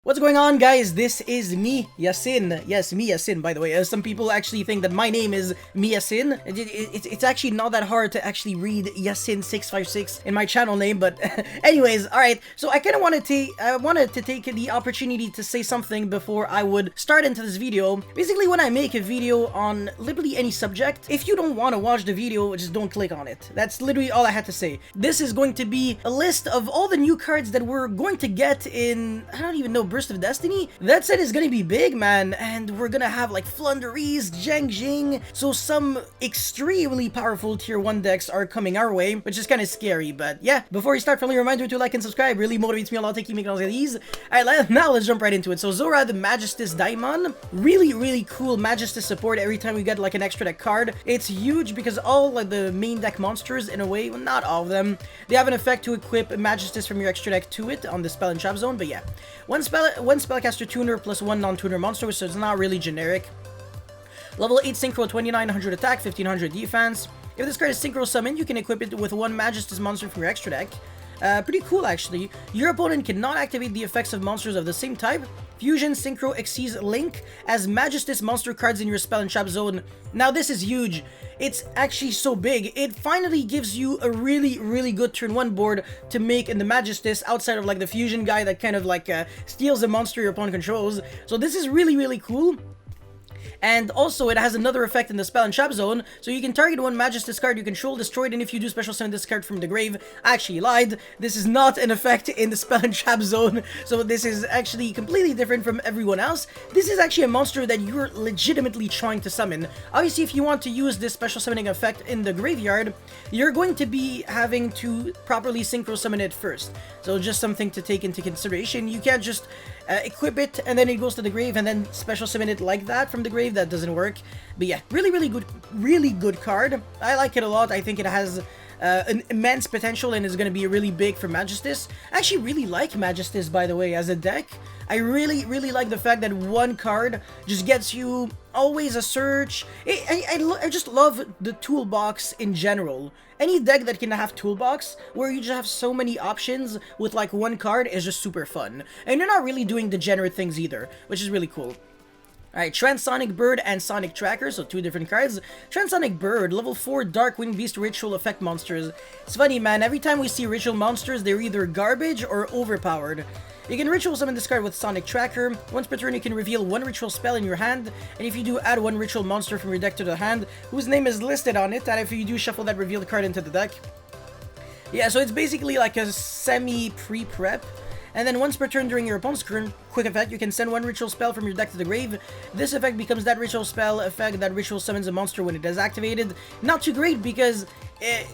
What's going on, guys? This is me, Yasin. Yes, me, Yasin, by the way. Some people actually think that my name is Yasin. It's actually not that hard to actually read Yasin656 in my channel name, but anyways, alright. So I kind of wanted to take the opportunity to say something before I would start into this video. Basically, when I make a video on literally any subject, if you don't want to watch the video, just don't click on it. That's literally all I had to say. This is going to be a list of all the new cards that we're going to get in, I don't even know, Burst of Destiny. That set is gonna be big, man, and we're gonna have like Flunderies, XIANGJIAN, so some extremely powerful tier 1 decks are coming our way, which is kind of scary. But yeah, before we start, friendly reminder to like and subscribe. Really motivates me a lot to keep making all of these. Alright, now let's jump right into it. So Zora the Majespecter Daimon, really cool Majespecter support. Every time we get like an extra deck card, it's huge because all like the main deck monsters, in a way, well, not all of them, they have an effect to equip Majespecter from your extra deck to it on the spell and trap zone. But yeah, one spellcaster tuner plus one non-tuner monster, so it's not really generic. Level 8 synchro, 2900 attack, 1500 defense. If this card is synchro summoned, you can equip it with one Majespecter monster from your extra deck. Pretty cool, actually. Your opponent cannot activate the effects of monsters of the same type. Fusion Synchro exceeds Link as Majespecter monster cards in your spell and trap zone. Now this is huge. It's actually so big. It finally gives you a really good turn 1 board to make in the Majespecter outside of like the Fusion guy that kind of like steals the monster your opponent controls. So this is really cool. And also, it has another effect in the spell and trap zone, so you can target one Majespecter card you control, destroy it, and if you do special summon this card from the grave. I actually lied. This is not an effect in the spell and trap zone, so this is actually completely different from everyone else. This is actually a monster that you're legitimately trying to summon. Obviously, if you want to use this special summoning effect in the graveyard, you're going to be having to properly synchro summon it first. So just something to take into consideration. You can't just equip it and then it goes to the grave and then special summon it like that from the grave. That doesn't work. But yeah, really good card. I like it a lot. I think it has an immense potential and is going to be really big for Majespecter. I actually really like Majespecter, by the way, as a deck. I really like the fact that one card just gets you always a search. I just love the toolbox in general. Any deck that can have toolbox, where you just have so many options with like one card, is just super fun. And you're not really doing degenerate things either, which is really cool. Alright, Transonic Bird and Sonic Tracker, so two different cards. Transonic Bird, level 4 Darkwing Beast Ritual Effect monsters. It's funny, man, every time we see ritual monsters, they're either garbage or overpowered. You can ritual summon this card with Sonic Tracker. Once per turn, you can reveal one ritual spell in your hand, and if you do, add one ritual monster from your deck to the hand, whose name is listed on it, and if you do, shuffle that revealed card into the deck. Yeah, so it's basically like a semi-pre-prep. And then once per turn during your opponent's turn, quick effect, you can send one ritual spell from your deck to the grave. This effect becomes that ritual spell effect that ritual summons a monster when it is activated. Not too great because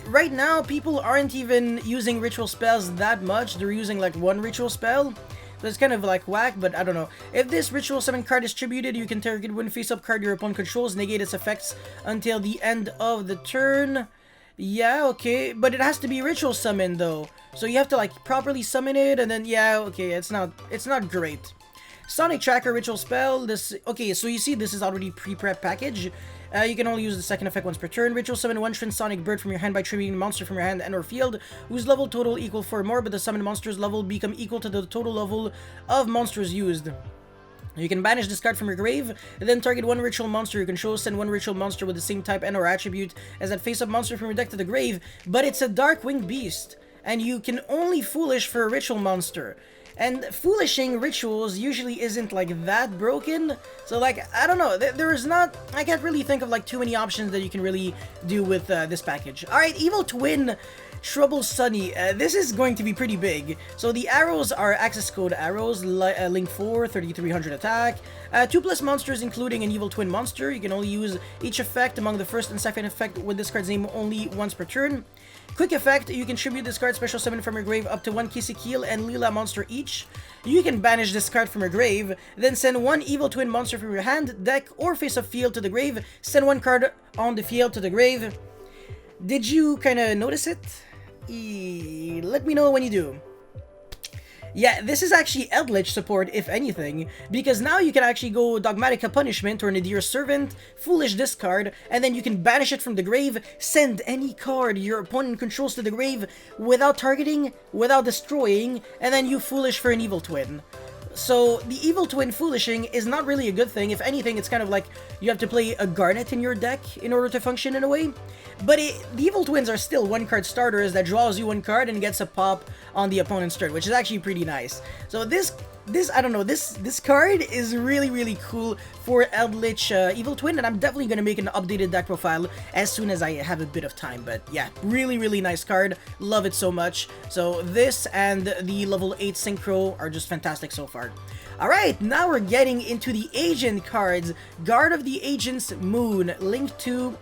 right now people aren't even using ritual spells that much. They're using like one ritual spell. So it's kind of like whack, but I don't know. If this ritual summon card is tributed, you can target one face-up card your opponent controls, negate its effects until the end of the turn. Yeah, okay, but it has to be ritual summon though. So you have to like properly summon it, and then yeah, okay, it's not great. Sonic Tracker ritual spell. Okay, so you see this is already pre-prep package. You can only use the second effect once per turn. Ritual summon one Transonic Bird from your hand by tributing a monster from your hand and or field, whose level total equal 4 more, but the summoned monster's level become equal to the total level of monsters used. You can banish this card from your grave, and then target one ritual monster you control, send one ritual monster with the same type and or attribute as that face-up monster from your deck to the grave, but it's a Darkwing Beast, and you can only foolish for a ritual monster. And foolishing rituals usually isn't like that broken, so like, I don't know, I can't really think of like too many options that you can really do with this package. Alright, Evil Twin Trouble Sunny. This is going to be pretty big. So the arrows are access code arrows, link 4, 3300 attack, 2+ monsters including an Evil Twin monster. You can only use each effect among the first and second effect with this card's name only once per turn. Quick effect, you can tribute this card special summon from your grave up to one Kisikil and Lila monster each. You can banish this card from your grave, then send one Evil Twin monster from your hand, deck, or face-up field to the grave. Send one card on the field to the grave. Did you kind of notice it? Let me know when you do. Yeah, this is actually Eldritch support, if anything, because now you can actually go Dogmatica Punishment or Nadir Servant, Foolish discard, and then you can banish it from the grave, send any card your opponent controls to the grave without targeting, without destroying, and then you Foolish for an Evil Twin. So the Evil Twin Foolishing is not really a good thing. If anything, it's kind of like you have to play a Garnet in your deck in order to function in a way. But the Evil Twins are still one-card starters that draws you one card and gets a pop on the opponent's turn, which is actually pretty nice. So this I don't know, this card is really cool for Eldritch Evil Twin, and I'm definitely going to make an updated deck profile as soon as I have a bit of time. But yeah, really nice card. Love it so much. So this and the level 8 Synchro are just fantastic so far. Alright, now we're getting into the Agent cards. Guard of the Agent's Moon, linked to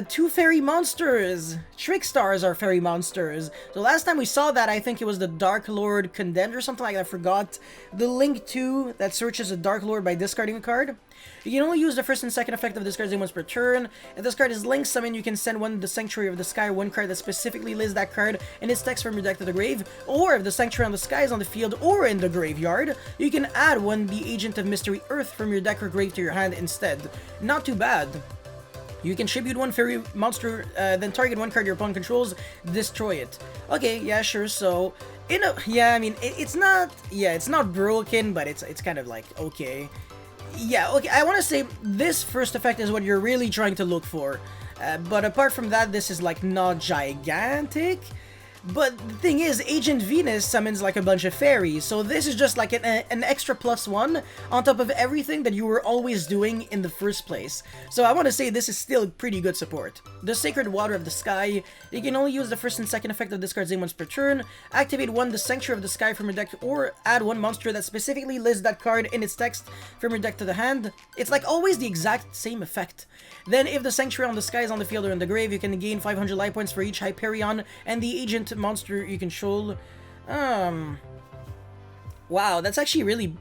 2 fairy monsters. Trickstars are fairy monsters. So last time we saw that, I think it was the Dark Lord Condemned or something like that. I forgot. The link to that searches a Dark Lord by discarding a card. You can only use the first and second effect of this card once per turn. If this card is linked summon, you can send one the Sanctuary of the Sky, one card that specifically lists that card and its text from your deck to the grave. Or if the Sanctuary of the Sky is on the field or in the graveyard, you can add one the Agent of Mystery Earth from your deck or grave to your hand instead. Not too bad. You can tribute one fairy monster, then target one card your opponent controls, destroy it. Okay, yeah, sure. So, yeah, I mean, it's not broken, but it's kind of like okay. Yeah, okay. I want to say this first effect is what you're really trying to look for, but apart from that, this is like not gigantic. But the thing is, Agent Venus summons like a bunch of fairies, so this is just like an extra +1 on top of everything that you were always doing in the first place. So I want to say this is still pretty good support. The Sacred Water of the Sky, you can only use the first and second effect of this card's name once per turn, activate one the Sanctuary of the Sky from your deck, or add one monster that specifically lists that card in its text from your deck to the hand. It's like always the exact same effect. Then if the Sanctuary on the Sky is on the field or in the grave, you can gain 500 life points for each Hyperion and the Agent monster you control. Wow, that's actually really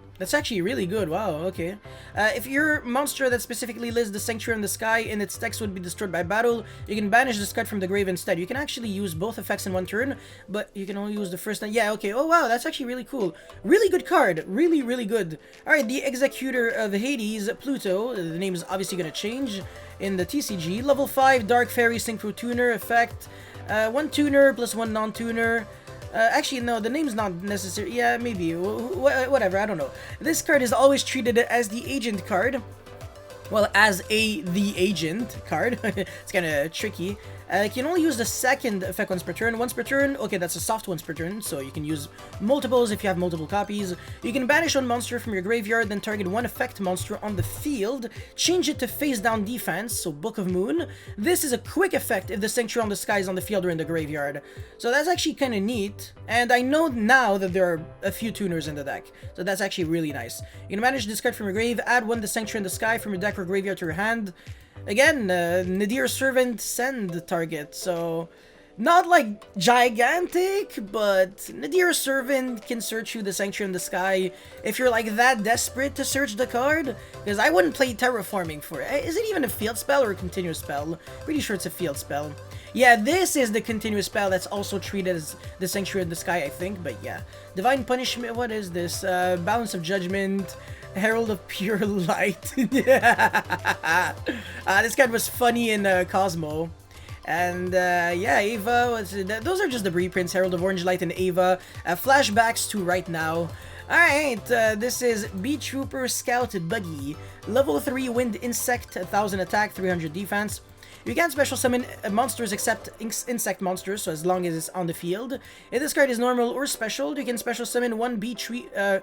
good. Wow, okay. If your monster that specifically lists the Sanctuary in the Sky and its text would be destroyed by battle, you can banish this card from the grave instead. You can actually use both effects in one turn, but you can only use the first one. Yeah, okay. Oh, wow, that's actually really cool. Really good card. Really good. Alright, the Executor of Hades, Pluto. The name is obviously going to change in the TCG. Level 5, Dark Fairy Synchro Tuner effect. 1 tuner plus 1 non-tuner. Actually, no, the name's not necessary. Yeah, maybe. Whatever, I don't know. This card is always treated as the Agent card. Well, as the Agent card. It's kind of tricky. You can only use the second effect once per turn. Once per turn, okay, that's a soft once per turn, so you can use multiples if you have multiple copies. You can banish one monster from your graveyard, then target one effect monster on the field. Change it to face down defense, so Book of Moon. This is a quick effect if the Sanctuary on the Sky is on the field or in the graveyard. So that's actually kind of neat, and I know now that there are a few tuners in the deck, so that's actually really nice. You can banish this card from your grave, add one the Sanctuary in the Sky from your deck or graveyard to your hand. Again, Nadir Servant send target, so not like gigantic, but Nadir Servant can search you the Sanctuary in the Sky if you're like that desperate to search the card, because I wouldn't play Terraforming for it. Is it even a field spell or a continuous spell? Pretty sure it's a field spell. Yeah, this is the continuous spell that's also treated as the Sanctuary in the Sky, I think, but yeah. Divine Punishment, what is this? Balance of Judgment, Herald of Pure Light. This card was funny in Cosmo. And yeah, Ava, those are just the reprints, Herald of Orange Light and Ava. Flashbacks to right now. Alright, this is Bee Trooper Scout Buggy. Level 3 Wind Insect, 1000 attack, 300 defense. You can't special summon monsters except insect monsters, so as long as it's on the field. If this card is normal or special, you can special summon one Bee Trooper.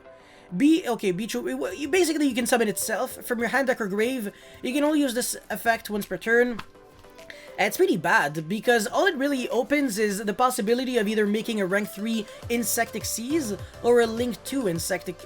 Basically, you can summon itself from your hand, deck, or grave. You can only use this effect once per turn. It's pretty bad, because all it really opens is the possibility of either making a rank 3 Insectic Seize or a link 2 Insectic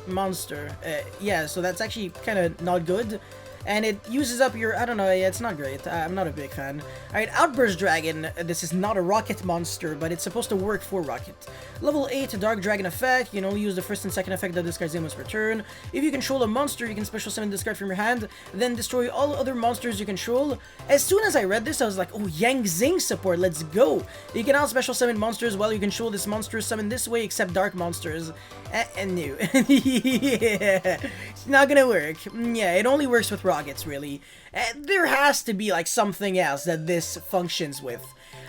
monster. Yeah, so that's actually kind of not good. And it uses up your, I don't know, yeah, it's not great. I'm not a big fan. Alright, Outburst Dragon. This is not a rocket monster, but it's supposed to work for rocket. Level 8, Dark Dragon effect. You can only use the first and second effect of this card's name once per turn. If you control a monster, you can special summon this card from your hand, then destroy all other monsters you control. As soon as I read this, I was like, oh, Yang Zing support, let's go! You can now special summon monsters while you control this monster summon this way, except dark monsters. And new. Yeah, it's not gonna work. Yeah, it only works with rockets, really. There has to be, like, something else that this functions with.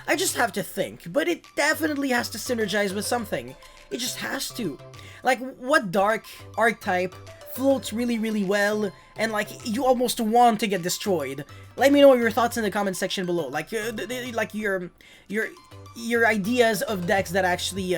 I just have to think, but it definitely has to synergize with something. It just has to. Like, what dark archetype floats really well, and like, you almost want to get destroyed? Let me know your thoughts in the comment section below. Like, your ideas of decks that actually,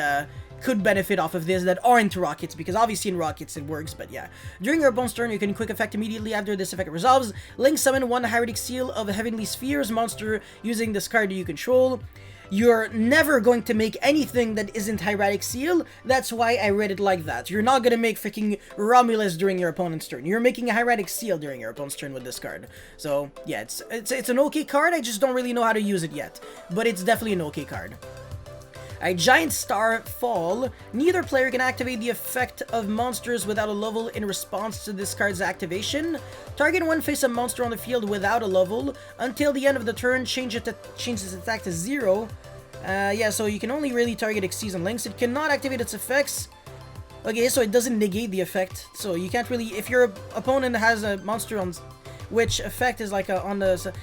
could benefit off of this that aren't rockets, because obviously in rockets it works, but yeah. During your opponent's turn, you can quick effect immediately after this effect resolves. Link summon one Hieratic Seal of Heavenly Spheres monster using this card you control. You're never going to make anything that isn't Hieratic Seal. That's why I read it like that. You're not gonna make freaking Romulus during your opponent's turn. You're making a Hieratic Seal during your opponent's turn with this card. So yeah, it's an okay card. I just don't really know how to use it yet, but it's definitely an okay card. A Giant Star Fall. Neither player can activate the effect of monsters without a level in response to this card's activation. Target one face-up monster on the field without a level. Until the end of the turn, change its attack to 0. Yeah, so you can only really target Xyz and Lynx. It cannot activate its effects. Okay, so it doesn't negate the effect. So you can't really... If your opponent has a monster on... Which effect is like on the...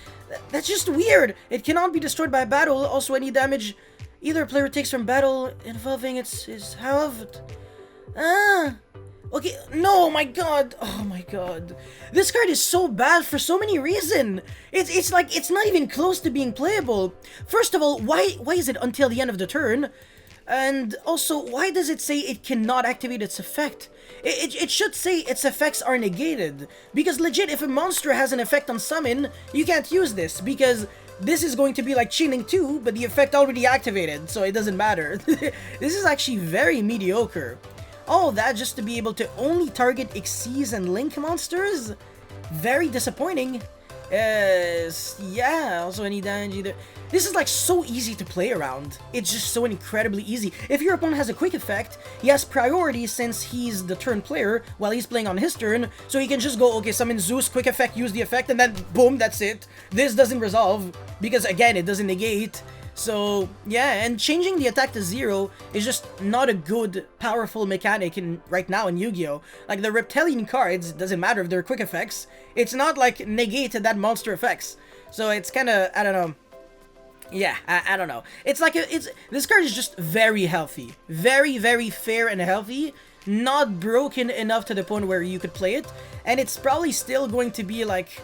That's just weird! It cannot be destroyed by battle. Also, any damage... Either player takes from battle involving its halved. Okay, no, my god. Oh my god. This card is so bad for so many reasons. It's like, it's not even close to being playable. First of all, why is it until the end of the turn? And also, why does it say it cannot activate its effect? It should say its effects are negated. Because legit, if a monster has an effect on summon, you can't use this, because this is going to be like cheating too, but the effect already activated, so it doesn't matter. This is actually very mediocre. All that just to be able to only target Xyz and Link monsters? Very disappointing. Yeah, also any damage either. This is like so easy to play around. It's just so incredibly easy. If your opponent has a quick effect, he has priority since he's the turn player while he's playing on his turn, so he can just go, okay, summon Zeus, quick effect, use the effect, and then boom, that's it. This doesn't resolve, because again, it doesn't negate. So, yeah, and changing the attack to 0 is just not a good, powerful mechanic right now in Yu-Gi-Oh! Like, the Reptilian cards, doesn't matter if they're quick effects, it's not like negated that monster effects. So it's kinda, I don't know. Yeah, I don't know. It's like, this card is just very healthy. Very fair and healthy. Not broken enough to the point where you could play it. And it's probably still going to be like...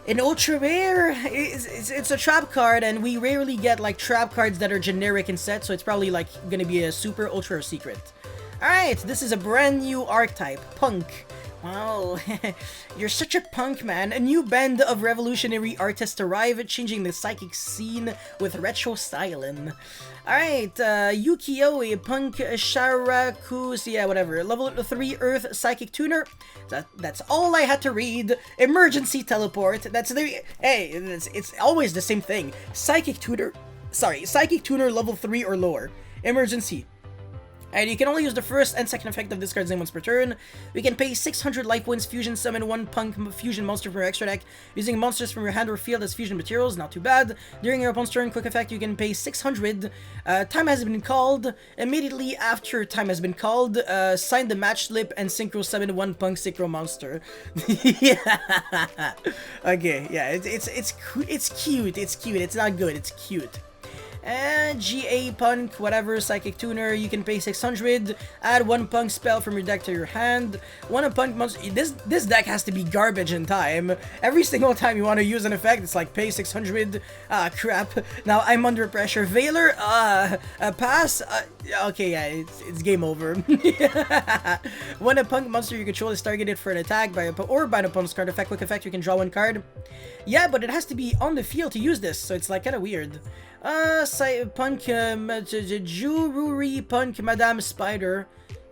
An ultra rare, it's a trap card, and we rarely get like trap cards that are generic in set, so it's probably like gonna be a super ultra secret. Alright, this is a brand new archetype, Punk. Wow, you're such a punk, man. A new band of revolutionary artists arrive, changing the psychic scene with retro styling. Alright, Yukio, a Punk Sharakus, yeah, whatever. Level 3 Earth Psychic Tuner. That's all I had to read. Emergency Teleport. That's the... Hey, it's always the same thing. Psychic Tuner... Sorry, Psychic Tuner level 3 or lower. Emergency. And you can only use the first and second effect of this card's name once per turn. We can pay 600 life points, fusion summon one Punk fusion monster from your extra deck, using monsters from your hand or field as fusion materials, not too bad. During your opponent's turn, quick effect, you can pay 600. Time has been called. Immediately after time has been called, sign the match slip and synchro summon one Punk synchro monster. Yeah. Okay, yeah, it's cute, it's not good, it's cute. GA Punk, whatever, Psychic Tuner, you can pay 600, add one Punk spell from your deck to your hand, one Punk monster. This deck has to be garbage in time. Every single time you want to use an effect, it's like pay 600, crap, now I'm under pressure. Veiler, pass, okay, yeah, it's game over. When a Punk monster you control is targeted for an attack by an opponent's card effect, quick effect, you can draw one card. Yeah, but it has to be on the field to use this, so it's like kind of weird. Punk, Jururi, Punk, Madame Spider.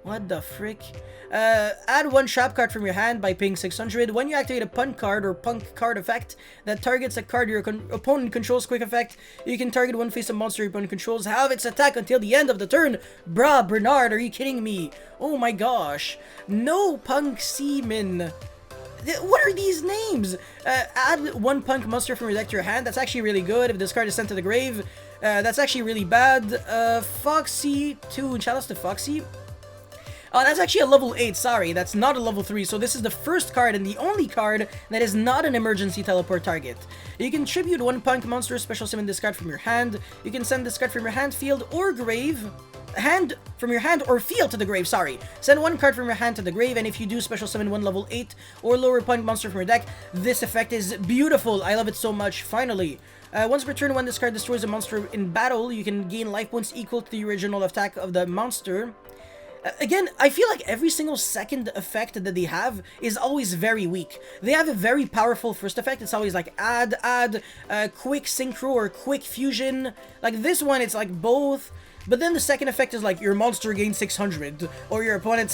What the frick? Add one trap card from your hand by paying 600. When you activate a Punk card or Punk card effect that targets a card your opponent controls, quick effect, you can target one face-up monster your opponent controls, have its attack until the end of the turn. Bruh, Bernard, are you kidding me? Oh my gosh. No Punk Seaman. What are these names? Add one Punk monster from your deck to your hand. That's actually really good. If this card is sent to the grave, that's actually really bad. Foxy 2. Shout outs to Foxy. Oh, that's actually a level 8. Sorry, that's not a level 3. So this is the first card and the only card that is not an emergency teleport target. You can tribute one Punk monster, special summon this card from your hand. You can send this card from your hand, field, or grave. your hand or field to the grave, sorry. Send one card from your hand to the grave, and if you do, special summon one level 8 or lower P.U.N.K monster from your deck. This effect is beautiful. I love it so much, finally. Once per turn, when this card destroys a monster in battle, you can gain life points equal to the original attack of the monster. Again, I feel like every single second effect that they have is always very weak. They have a very powerful first effect. It's always like add, quick synchro or quick fusion. Like this one, it's like both. But then the second effect is like your monster gains 600 or your opponent's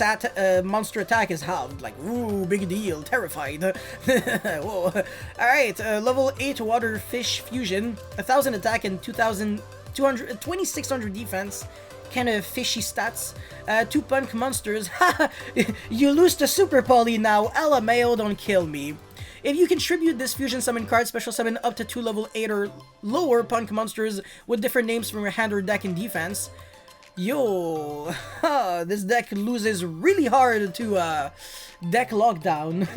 monster attack is halved. Like, ooh, big deal, terrified. Whoa. Alright, level 8 water fish fusion, 1000 attack and 2600 defense. Kind of fishy stats. 2 P.U.N.K monsters. You lose to Super Poly now. LMAO, don't kill me. If you contribute this fusion summon card, special summon up to 2 level 8 or lower P.U.N.K monsters with different names from your hand or deck in defense. Yo, this deck loses really hard to deck lockdown.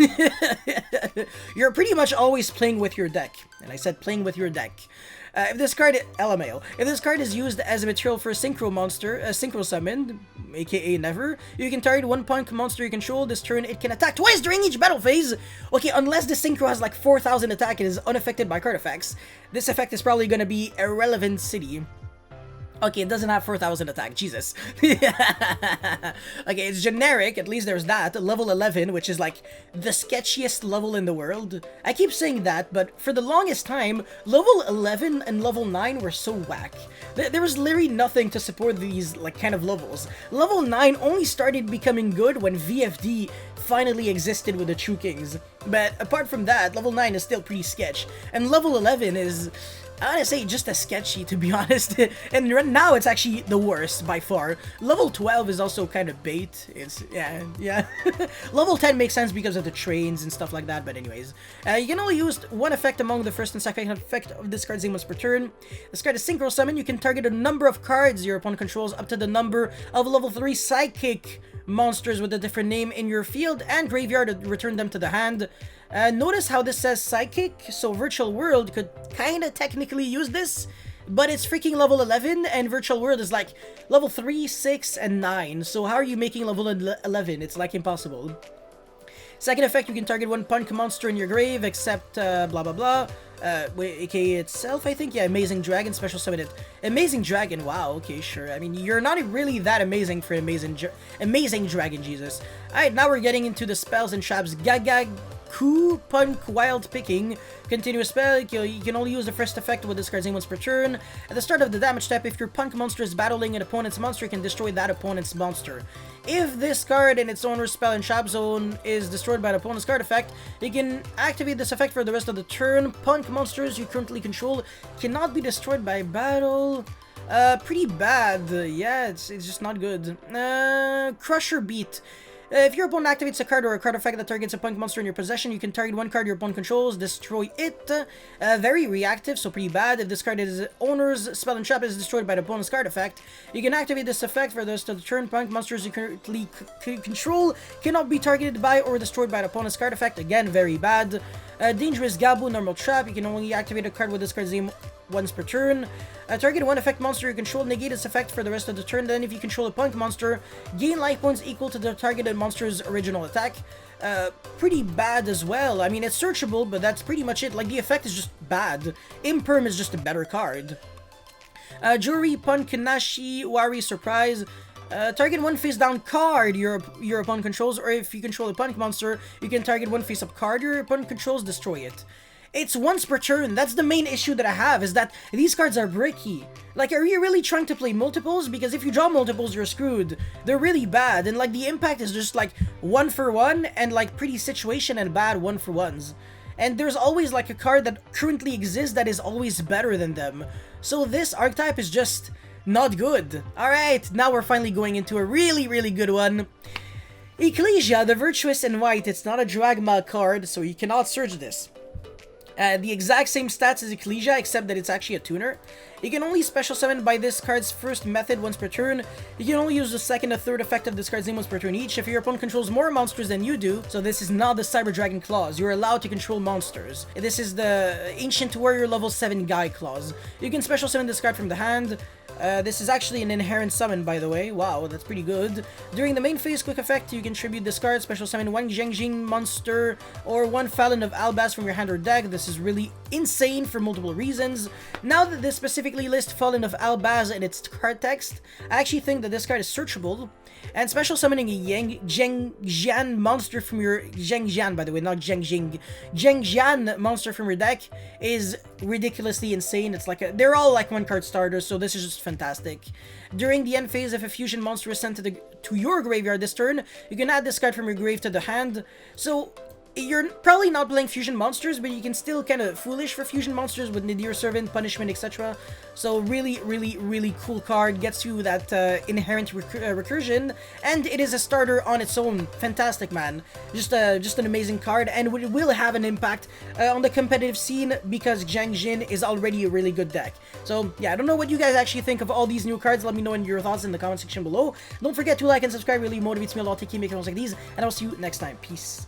You're pretty much always playing with your deck. And I said playing with your deck. If this card, LMAO, if this card is used as a material for a synchro monster, synchro summon, aka never, you can target one P.U.N.K monster you control. This turn, it can attack twice during each battle phase. Okay, unless the synchro has like 4000 attack and is unaffected by card effects, this effect is probably gonna be Irrelevant City. Okay, it doesn't have 4000 attack, Jesus. Okay, it's generic, at least there's that. Level 11, which is like the sketchiest level in the world. I keep saying that, but for the longest time, level 11 and level 9 were so whack. There was literally nothing to support these like kind of levels. Level 9 only started becoming good when VFD finally existed with the True Kings. But apart from that, level 9 is still pretty sketch. And level 11 is, I wanna say, just as sketchy, to be honest. And right now, it's actually the worst, by far. Level 12 is also kind of bait. It's, yeah. Level 10 makes sense because of the trains and stuff like that, but anyways. You can only use one effect among the first and second effect of this card's name once per turn. This card is Synchro Summon. You can target a number of cards your opponent controls up to the number of level 3 Psychic monsters with a different name in your field and graveyard to return them to the hand. Notice how this says Psychic, so Virtual World could kinda technically use this, but it's freaking level 11 and Virtual World is like level 3, 6, and 9, so how are you making level 11? It's like impossible. Second effect, you can target one P.U.N.K monster in your grave, except blah blah blah. aka itself, I think. Yeah, Amazing Dragon, special summon it. Amazing Dragon, wow, okay, sure. I mean, you're not really that amazing for Amazing Dragon, Jesus. Alright, now we're getting into the spells and traps. Gagaku, P.U.N.K Wild Picking. Continuous spell, you can only use the first effect with this card's name once per turn. At the start of the damage step, if your P.U.N.K monster is battling an opponent's monster, you can destroy that opponent's monster. If this card in its owner's spell and trap zone is destroyed by the opponent's card effect, you can activate this effect for the rest of the turn. P.U.N.K monsters you currently control cannot be destroyed by battle. Pretty bad. Yeah, it's just not good. Crusher Beat. If your opponent activates a card or a card effect that targets a P.U.N.K monster in your possession, you can target one card your opponent controls, destroy it. Very reactive, so pretty bad. If this card is owner's spell and trap is destroyed by the opponent's card effect, you can activate this effect for the rest of the turn. P.U.N.K monsters you currently control cannot be targeted by or destroyed by the opponent's card effect. Again, very bad. Dangerous Gabu, normal trap. You can only activate a card with this card's name once per turn. Target one effect monster you control, negate its effect for the rest of the turn. Then if you control a P.U.N.K monster, gain life points equal to the targeted monster's original attack. Pretty bad as well. I mean, it's searchable, but that's pretty much it. Like, the effect is just bad. Imperm is just a better card. Jury, P.U.N.K Nashi, Wari, Surprise. Target one face-down card your opponent controls, or if you control a P.U.N.K monster, you can target one face-up card your opponent controls, destroy it. It's once per turn. That's the main issue that I have, is that these cards are bricky. Like, are you really trying to play multiples? Because if you draw multiples, you're screwed. They're really bad, and like the impact is just like 1-for-1 and like pretty situation and bad 1-for-1s. And there's always like a card that currently exists that is always better than them. So this archetype is just not good. Alright, now we're finally going into a really, really good one. Ecclessia, the Virtuous in White. It's not a Dragma card, so you cannot search this. The exact same stats as Ecclessia, except that it's actually a tuner. You can only special summon by this card's first method once per turn. You can only use the second and third effect of this card's name once per turn each. If your opponent controls more monsters than you do, so this is not the Cyber Dragon clause, you're allowed to control monsters. This is the Ancient Warrior level 7 Guy clause. You can special summon this card from the hand. This is actually an inherent summon, by the way. Wow, that's pretty good. During the main phase quick effect, you can tribute this card, special summon one XIANGJIAN monster or one Fallon of Albaz from your hand or deck. This is really insane for multiple reasons. Now that this specifically lists Fallon of Albaz in its card text, I actually think that this card is searchable. And special summoning a XIANGJIAN monster from your XIANGJIAN, by the way, not XIANGJIAN monster from your deck is ridiculously insane. It's like they're all like one card starters, so this is just fantastic. During the end phase, if a fusion monster is sent to your graveyard this turn, you can add this card from your grave to the hand. So you're probably not playing fusion monsters, but you can still kind of foolish for fusion monsters with Nadir Servant, Punishment, etc. So really cool card, gets you that inherent recursion, and it is a starter on its own. Fantastic, man. Just an amazing card, and it will have an impact on the competitive scene because XIANGJIAN is already a really good deck. So yeah, I don't know what you guys actually think of all these new cards. Let me know in your thoughts in the comment section below. Don't forget to like and subscribe, really motivates me a lot to keep making videos like these, and I'll see you next time. Peace.